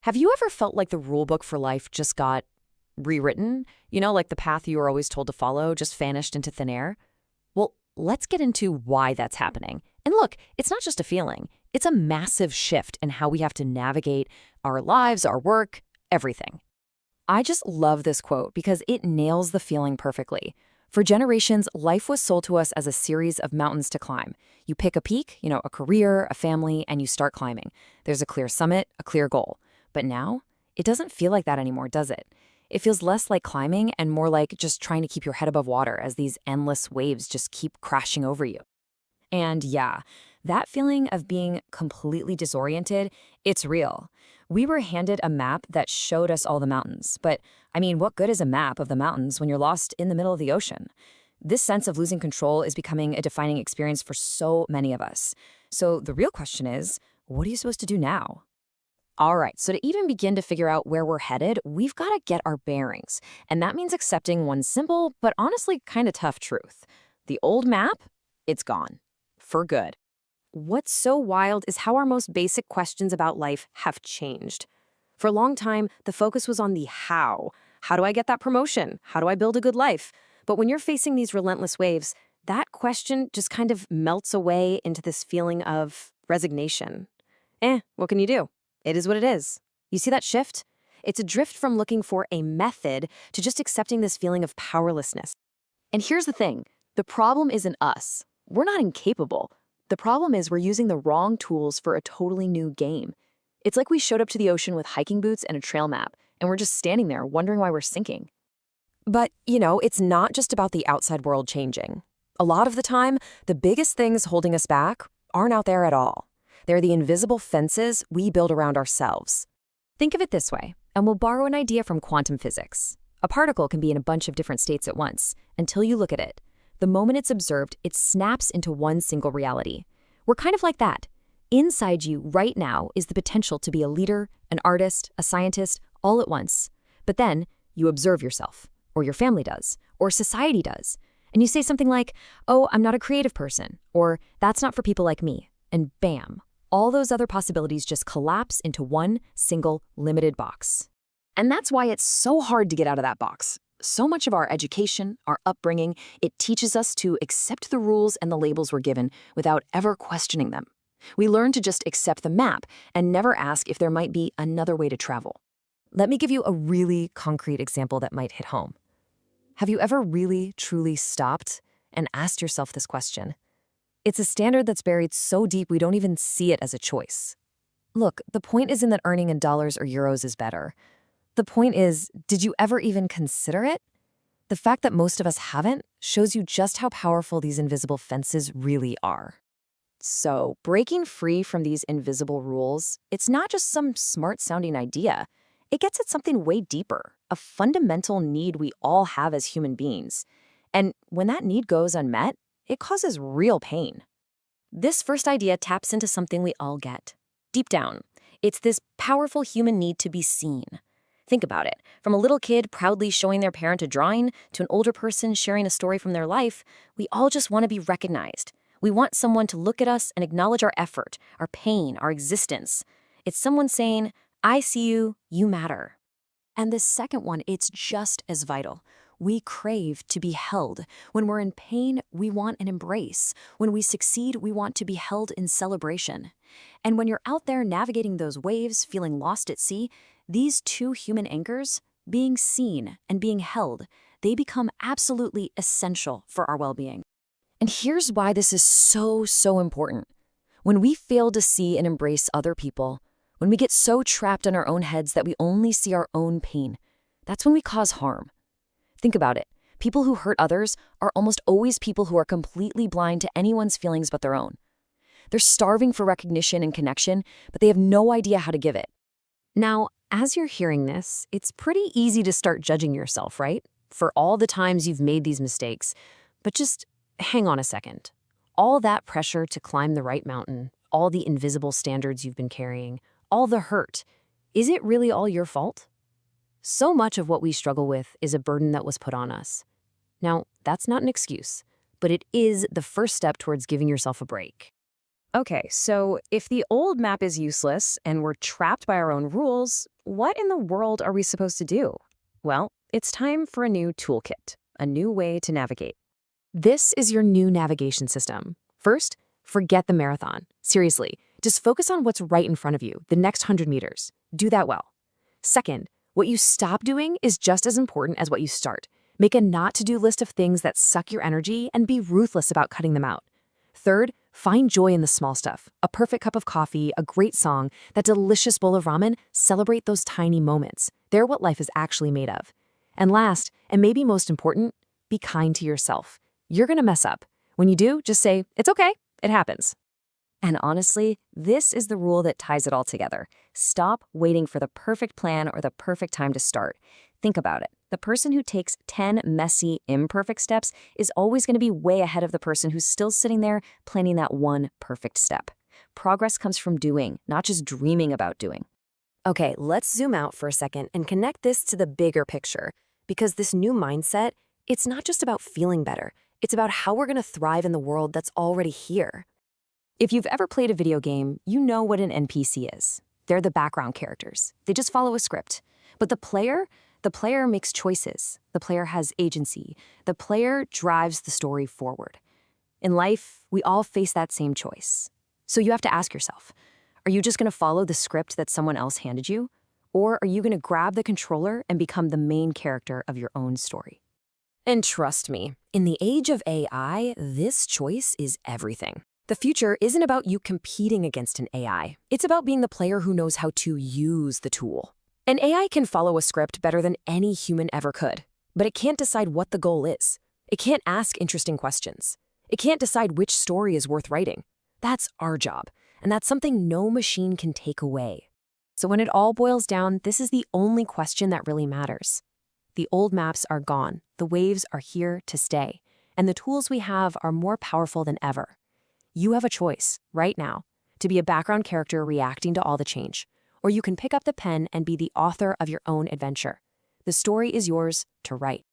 Have you ever felt like the rulebook for life just got rewritten? Like the path you were always told to follow just vanished into thin air? Well, let's get into why that's happening. And look, it's not just a feeling. It's a massive shift in how we have to navigate our lives, our work, everything. I just love this quote because it nails the feeling perfectly. For generations, life was sold to us as a series of mountains to climb. You pick a peak, a career, a family, and you start climbing. There's a clear summit, a clear goal. But now, it doesn't feel like that anymore, does it? It feels less like climbing and more like just trying to keep your head above water as these endless waves just keep crashing over you. And yeah, that feeling of being completely disoriented, it's real. We were handed a map that showed us all the mountains, but what good is a map of the mountains when you're lost in the middle of the ocean? This sense of losing control is becoming a defining experience for so many of us. So the real question is, what are you supposed to do now? All right, so to even begin to figure out where we're headed, we've got to get our bearings. And that means accepting one simple, but honestly kind of tough truth. The old map, it's gone. For good. What's so wild is how our most basic questions about life have changed. For a long time, the focus was on the how. How do I get that promotion? How do I build a good life? But when you're facing these relentless waves, that question just kind of melts away into this feeling of resignation. What can you do? It is what it is. You see that shift? It's a drift from looking for a method to just accepting this feeling of powerlessness. And here's the thing. The problem isn't us. We're not incapable. The problem is we're using the wrong tools for a totally new game. It's like we showed up to the ocean with hiking boots and a trail map, and we're just standing there wondering why we're sinking. But, it's not just about the outside world changing. A lot of the time, the biggest things holding us back aren't out there at all. They're the invisible fences we build around ourselves. Think of it this way, and we'll borrow an idea from quantum physics. A particle can be in a bunch of different states at once, until you look at it. The moment it's observed, it snaps into one single reality. We're kind of like that. Inside you right now is the potential to be a leader, an artist, a scientist, all at once. But then you observe yourself, or your family does, or society does. And you say something like, oh, I'm not a creative person, or that's not for people like me. And bam, all those other possibilities just collapse into one single limited box. And that's why it's so hard to get out of that box. So much of our education, our upbringing, it teaches us to accept the rules and the labels we're given without ever questioning them. We learn to just accept the map and never ask if there might be another way to travel. Let me give you a really concrete example that might hit home. Have you ever really, truly stopped and asked yourself this question? It's a standard that's buried so deep we don't even see it as a choice. Look, the point isn't that earning in dollars or euros is better. The point is, did you ever even consider it? The fact that most of us haven't shows you just how powerful these invisible fences really are. So, breaking free from these invisible rules, it's not just some smart-sounding idea. It gets at something way deeper, a fundamental need we all have as human beings. And when that need goes unmet, it causes real pain. This first idea taps into something we all get. Deep down, it's this powerful human need to be seen. Think about it. From a little kid proudly showing their parent a drawing to an older person sharing a story from their life, we all just want to be recognized. We want someone to look at us and acknowledge our effort, our pain, our existence. It's someone saying, I see you, you matter. And the second one, it's just as vital. We crave to be held. When we're in pain, we want an embrace. When we succeed, we want to be held in celebration. And when you're out there navigating those waves, feeling lost at sea, these two human anchors, being seen and being held, they become absolutely essential for our well-being. And here's why this is so important. When we fail to see and embrace other people, when we get so trapped in our own heads that we only see our own pain, that's when we cause harm. Think about it. People who hurt others are almost always people who are completely blind to anyone's feelings but their own. They're starving for recognition and connection, but they have no idea how to give it. Now, as you're hearing this, it's pretty easy to start judging yourself, right? For all the times you've made these mistakes. But just hang on a second. All that pressure to climb the right mountain, all the invisible standards you've been carrying, all the hurt, is it really all your fault? So much of what we struggle with is a burden that was put on us. Now, that's not an excuse, but it is the first step towards giving yourself a break. Okay, so if the old map is useless and we're trapped by our own rules, what in the world are we supposed to do? Well, it's time for a new toolkit, a new way to navigate. This is your new navigation system. First, forget the marathon. Seriously, just focus on what's right in front of you, the next 100 meters. Do that well. Second, what you stop doing is just as important as what you start. Make a not-to-do list of things that suck your energy and be ruthless about cutting them out. Third, find joy in the small stuff. A perfect cup of coffee, a great song, that delicious bowl of ramen. Celebrate those tiny moments. They're what life is actually made of. And last, and maybe most important, be kind to yourself. You're gonna mess up. When you do, just say, it's okay, it happens. And honestly, this is the rule that ties it all together. Stop waiting for the perfect plan or the perfect time to start. Think about it. The person who takes 10 messy, imperfect steps is always going to be way ahead of the person who's still sitting there planning that one perfect step. Progress comes from doing, not just dreaming about doing. Okay, let's zoom out for a second and connect this to the bigger picture. Because this new mindset, it's not just about feeling better. It's about how we're gonna thrive in the world that's already here. If you've ever played a video game, you know what an NPC is. They're the background characters. They just follow a script. But the player makes choices. The player has agency. The player drives the story forward. In life, we all face that same choice. So you have to ask yourself, are you just going to follow the script that someone else handed you? Or are you going to grab the controller and become the main character of your own story? And trust me, in the age of AI, this choice is everything. The future isn't about you competing against an AI. It's about being the player who knows how to use the tool. An AI can follow a script better than any human ever could, but it can't decide what the goal is. It can't ask interesting questions. It can't decide which story is worth writing. That's our job, and that's something no machine can take away. So when it all boils down, this is the only question that really matters. The old maps are gone, the waves are here to stay, and the tools we have are more powerful than ever. You have a choice, right now, to be a background character reacting to all the change, or you can pick up the pen and be the author of your own adventure. The story is yours to write.